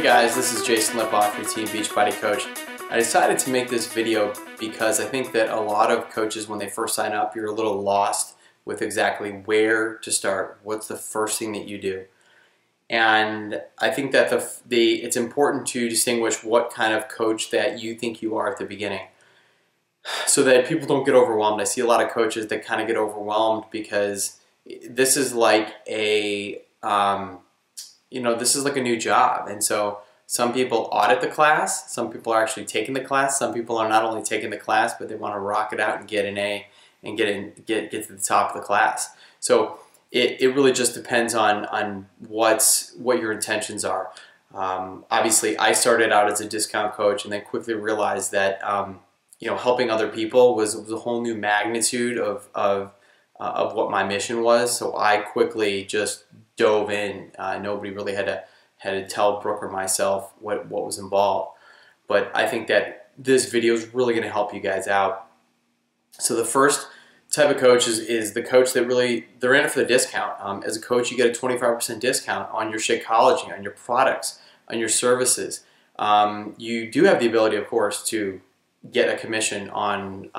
Hey guys, this is Jason Lipoff, your Team Beachbody coach. I decided to make this video because I think that a lot of coaches, when they first sign up, you're a little lost with exactly where to start. What's the first thing that you do? And I think that it's important to distinguish what kind of coach that you think you are at the beginning, so that people don't get overwhelmed. I see a lot of coaches that kind of get overwhelmed because this is like a this is like a new job, and so some people audit the class, some people are actually taking the class, some people are not only taking the class, but they want to rock it out and get an A and get to the top of the class. So it really just depends on what your intentions are. Obviously, I started out as a discount coach and then quickly realized that helping other people was a whole new magnitude of what my mission was. So I quickly just dove in. Nobody really had to tell Brooke or myself what was involved. But I think that this video is really going to help you guys out. So the first type of coach is the coach that really, they're in it for the discount. As a coach, you get a 25% discount on your Shakeology, on your products, on your services. You do have the ability, of course, to get a commission on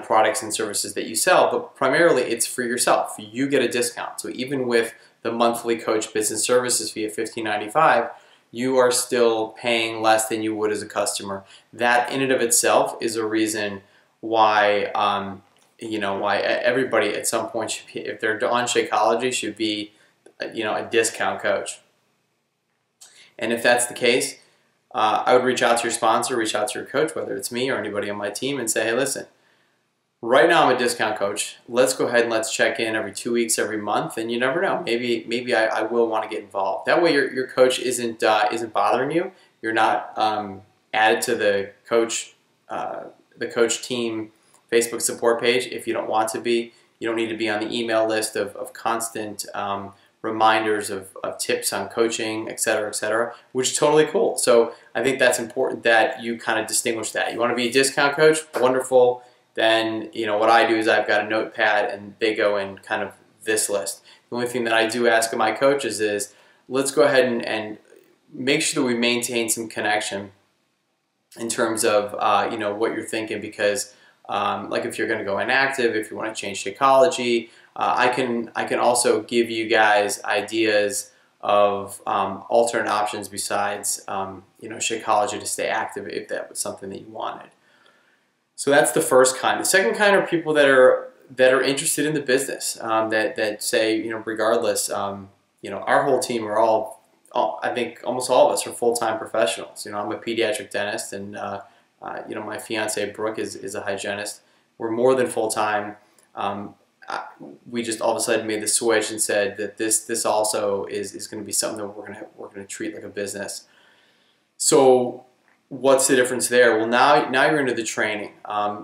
products and services that you sell, but primarily it's for yourself. You get a discount. So even with the monthly coach business services fee of $15.95, you are still paying less than you would as a customer. That in and of itself is a reason why why everybody at some point should be, if they're on Shakeology, should be a discount coach. And if that's the case, I would reach out to your sponsor, reach out to your coach, whether it's me or anybody on my team, and say, hey, listen, right now I'm a discount coach. Let's go ahead and let's check in every 2 weeks, every month, and you never know. Maybe I will want to get involved. That way your coach isn't bothering you. You're not added to the coach team Facebook support page if you don't want to be. You don't need to be on the email list of constant reminders of tips on coaching, etc., which is totally cool. So I think that's important that you kind of distinguish that. You want to be a discount coach? Wonderful. Then what I do is I've got a notepad and they go in kind of this list. The only thing that I do ask of my coaches is, let's go ahead and make sure that we maintain some connection in terms of what you're thinking, because like if you're going to go inactive, if you want to change Shakeology, I can also give you guys ideas of alternate options besides Shakeology to stay active if that was something that you wanted. So that's the first kind. The second kind are people that are interested in the business, that say, regardless, our whole team are all, I think almost all of us are full-time professionals. I'm a pediatric dentist, and my fiance Brooke is a hygienist. We're more than full-time. We just all of a sudden made the switch and said that this also is going to be something that we're going to treat like a business. So what's the difference there? Well, now you're into the training.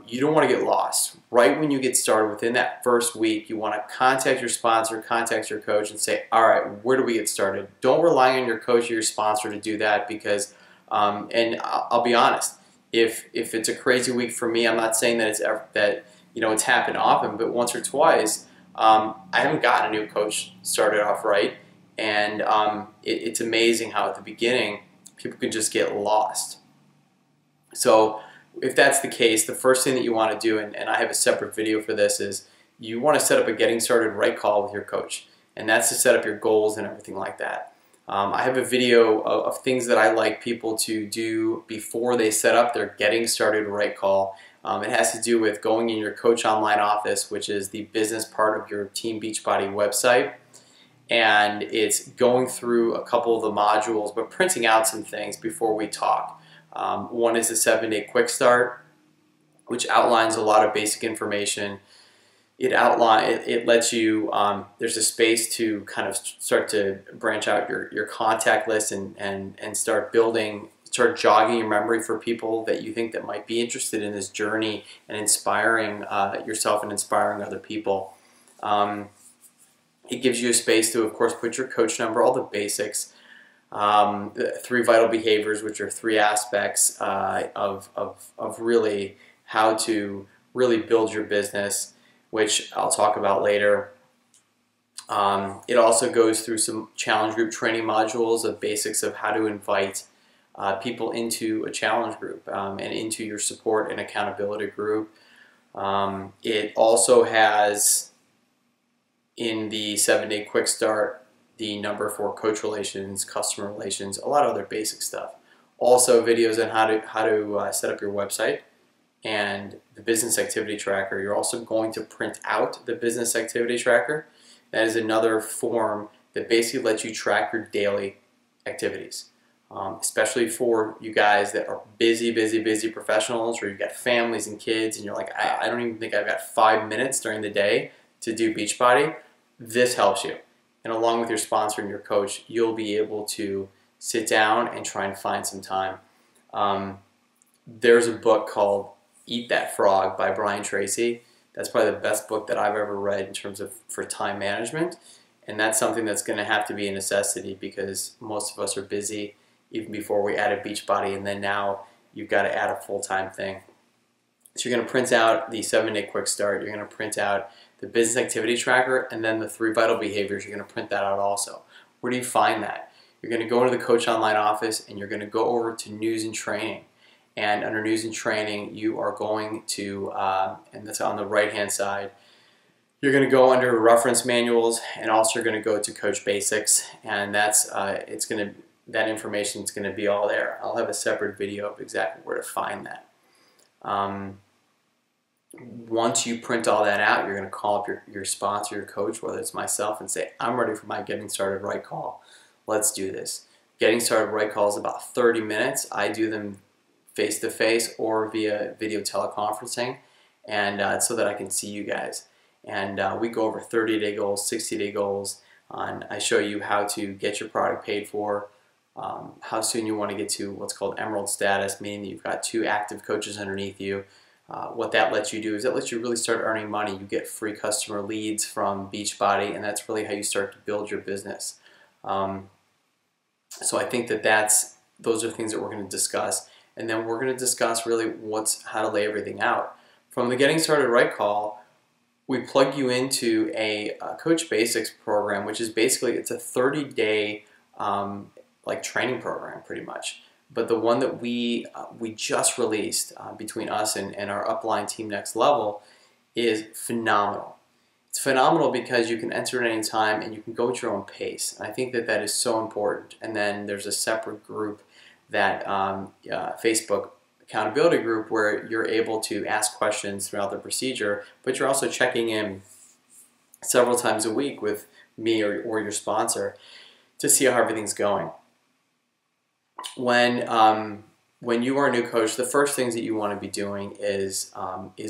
You don't want to get lost. Right when you get started, within that first week, you want to contact your sponsor, contact your coach, and say, all right, where do we get started? Don't rely on your coach or your sponsor to do that, because, and I'll be honest, if it's a crazy week for me, I'm not saying that it's happened often, but once or twice, I haven't gotten a new coach started off right, and it's amazing how at the beginning people can just get lost. So if that's the case, the first thing that you want to do, and I have a separate video for this, is you want to set up a getting started right call with your coach, and that's to set up your goals and everything like that. I have a video of things that I like people to do before they set up their getting started right call. It has to do with going in your coach online office, which is the business part of your Team Beachbody website, and it's going through a couple of the modules, but printing out some things before we talk. One is the 7-day quick start, which outlines a lot of basic information. It lets you, there's a space to kind of start to branch out your contact list and start jogging your memory for people that you think that might be interested in this journey and inspiring yourself and inspiring other people. It gives you a space to, of course, put your coach number, all the basics. The 3 vital behaviors, which are 3 aspects of really how to really build your business, which I'll talk about later. It also goes through some challenge group training modules of basics of how to invite people into a challenge group and into your support and accountability group. It also has in the 7-day quick start the number for coach relations, customer relations, a lot of other basic stuff. Also videos on how to set up your website and the business activity tracker. You're also going to print out the business activity tracker. That is another form that basically lets you track your daily activities, especially for you guys that are busy professionals, or you've got families and kids and you're like, I don't even think I've got 5 minutes during the day to do Beachbody. This helps you. And along with your sponsor and your coach, you'll be able to sit down and try and find some time. There's a book called Eat That Frog by Brian Tracy. That's probably the best book that I've ever read in terms of for time management. And that's something that's going to have to be a necessity because most of us are busy even before we added Beachbody, and then now you've got to add a full-time thing. So you're going to print out the 7-day quick start. You're going to print out the business activity tracker, and then the 3 vital behaviors. You're going to print that out also. Where do you find that? You're going to go into the Coach Online office and you're going to go over to news and training. And under news and training, you are going to, and that's on the right-hand side, you're going to go under reference manuals, and also you're going to go to Coach Basics, and that's that information is going to be all there. I'll have a separate video of exactly where to find that. Once you print all that out, you're going to call up your sponsor, your coach, whether it's myself, and say, I'm ready for my Getting Started Right call. Let's do this. Getting Started Right call is about 30 minutes. I do them face-to-face or via video teleconferencing, and so that I can see you guys. And we go over 30-day goals, 60-day goals. I show you how to get your product paid for, how soon you want to get to what's called emerald status, meaning that you've got 2 active coaches underneath you. What that lets you do is that lets you really start earning money. You get free customer leads from Beachbody, and that's really how you start to build your business. So I think those are things that we're going to discuss. And then we're going to discuss really how to lay everything out. From the Getting Started Right call, we plug you into a Coach Basics program, which is basically, it's a 30-day like training program pretty much. But the one that we just released between us and our upline team Next Level is phenomenal. It's phenomenal because you can enter at any time and you can go at your own pace. And I think that is so important. And then there's a separate group, that Facebook accountability group, where you're able to ask questions throughout the procedure, but you're also checking in several times a week with me or your sponsor to see how everything's going. When you are a new coach, the first things that you want to be doing is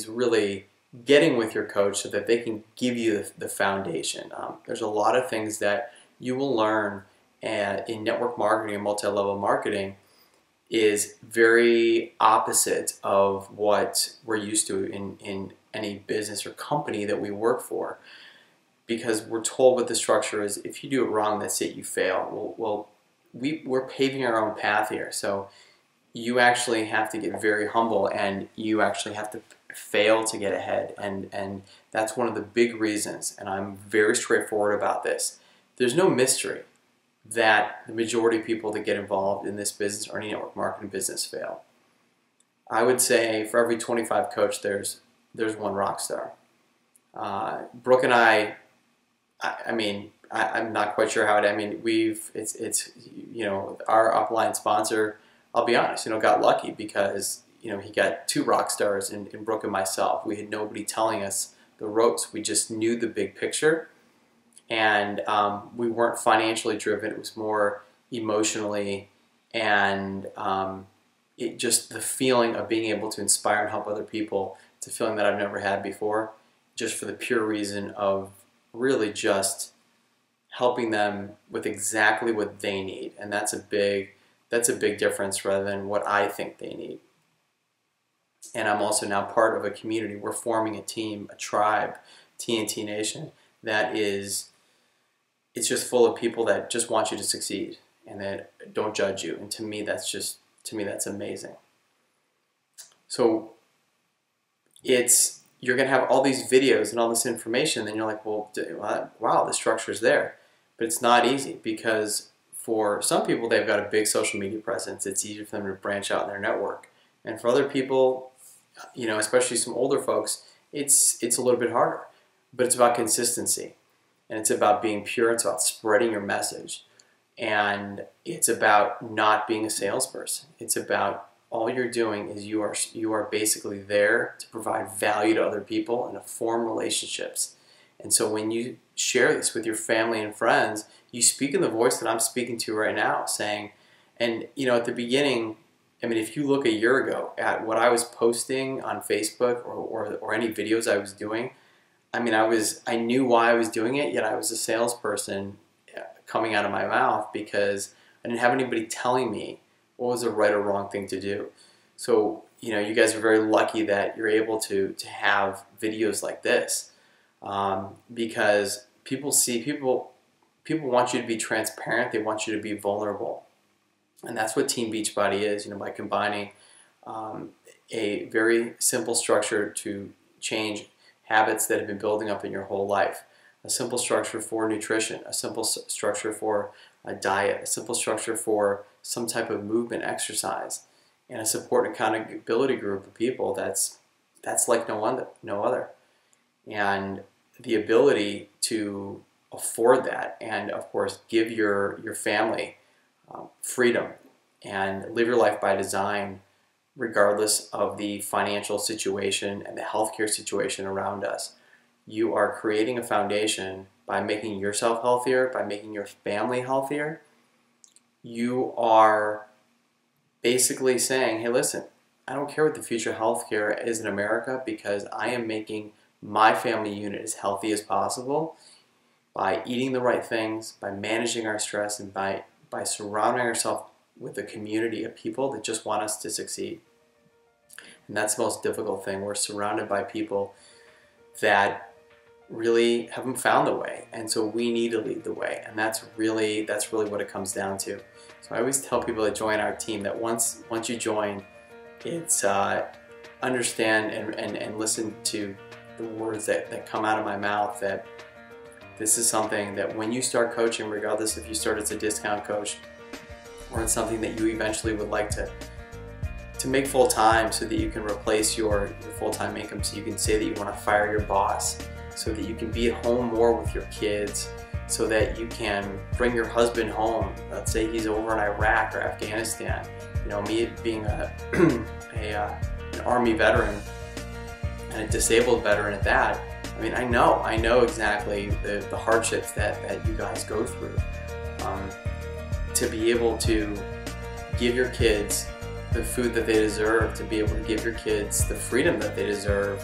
really getting with your coach so that they can give you the foundation. There's a lot of things that you will learn in network marketing and multi-level marketing is very opposite of what we're used to in any business or company that we work for, because we're told what the structure is. If you do it wrong, that's it, you fail. Well, we're paving our own path here, so you actually have to get very humble, and you actually have to fail to get ahead, and that's one of the big reasons, and I'm very straightforward about this. There's no mystery that the majority of people that get involved in this business or any network marketing business fail. I would say for every 25 coach, there's one rock star. Brooke and I'm not quite sure how it. It's our upline sponsor. I'll be honest, got lucky because he got 2 rock stars in Brooke and myself. We had nobody telling us the ropes. We just knew the big picture. And we weren't financially driven. It was more emotionally, and just the feeling of being able to inspire and help other people. It's a feeling that I've never had before, just for the pure reason of really just helping them with exactly what they need. And that's a big difference rather than what I think they need. And I'm also now part of a community. We're forming a team, a tribe, TNT Nation, that it's just full of people that just want you to succeed and that don't judge you. And to me, that's amazing. So you're going to have all these videos and all this information, then you're like, well, wow, the structure's there. But it's not easy, because for some people, they've got a big social media presence. It's easier for them to branch out in their network. And for other people, you know, especially some older folks, it's a little bit harder. But it's about consistency, and it's about being pure. It's about spreading your message, and it's about not being a salesperson. It's about all you're doing is you are basically there to provide value to other people and to form relationships. And so when you share this with your family and friends, you speak in the voice that I'm speaking to right now, saying, and you know, at the beginning, I mean, if you look a year ago at what I was posting on Facebook or any videos I was doing, I mean, I knew why I was doing it, yet I was a salesperson coming out of my mouth because I didn't have anybody telling me what was the right or wrong thing to do. So, you know, you guys are very lucky that you're able to have videos like this, because people want you to be transparent. They want you to be vulnerable. And that's what Team Beachbody is, you know, by combining a very simple structure to change habits that have been building up in your whole life. A simple structure for nutrition, a simple structure for a diet, a simple structure for some type of movement, exercise, and a support and accountability group of people that's like no other. And the ability to afford that, and of course give your family freedom and live your life by design, regardless of the financial situation and the healthcare situation around us. You are creating a foundation by making yourself healthier, by making your family healthier. You are basically saying, hey, listen, I don't care what the future of healthcare is in America, because I am making my family unit as healthy as possible by eating the right things, by managing our stress, and by surrounding ourselves with a community of people that just want us to succeed. And that's the most difficult thing. We're surrounded by people that really haven't found the way, and so we need to lead the way, and that's really what it comes down to. So I always tell people that join our team that once you join, it's understand and listen to the words that come out of my mouth, that this is something that when you start coaching, regardless if you start as a discount coach or it's something that you eventually would like to make full-time, so that you can replace your full-time income, so you can say that you want to fire your boss, so that you can be at home more with your kids, so that you can bring your husband home. Let's say he's over in Iraq or Afghanistan. You know, me being an Army veteran and a disabled veteran at that, I mean, I know exactly the hardships that you guys go through. To be able to give your kids the food that they deserve, to be able to give your kids the freedom that they deserve,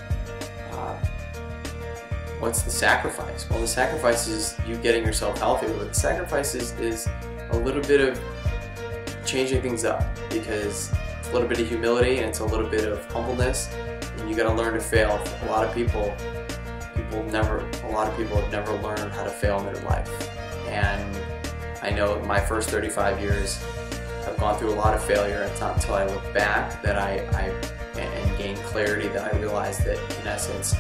what's the sacrifice? Well, the sacrifice is you getting yourself healthy. But the sacrifice is a little bit of changing things up, because it's a little bit of humility and it's a little bit of humbleness, and you got to learn to fail. A lot of people have never learned how to fail in their life. And I know my first 35 years, I've gone through a lot of failure. It's not until I look back that I gain clarity that I realized that, in essence,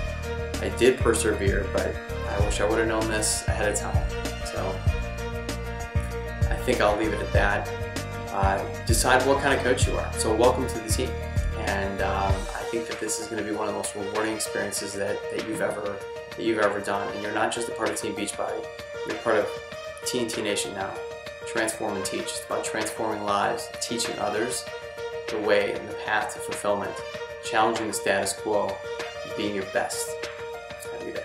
I did persevere, but I wish I would have known this ahead of time. So I think I'll leave it at that. Decide what kind of coach you are. So welcome to the team. And I think that this is going to be one of the most rewarding experiences that you've ever done. And you're not just a part of Team Beachbody. You're part of TNT Nation now. Transform and teach. It's about transforming lives, teaching others the way and the path to fulfillment, challenging the status quo, and being your best every day.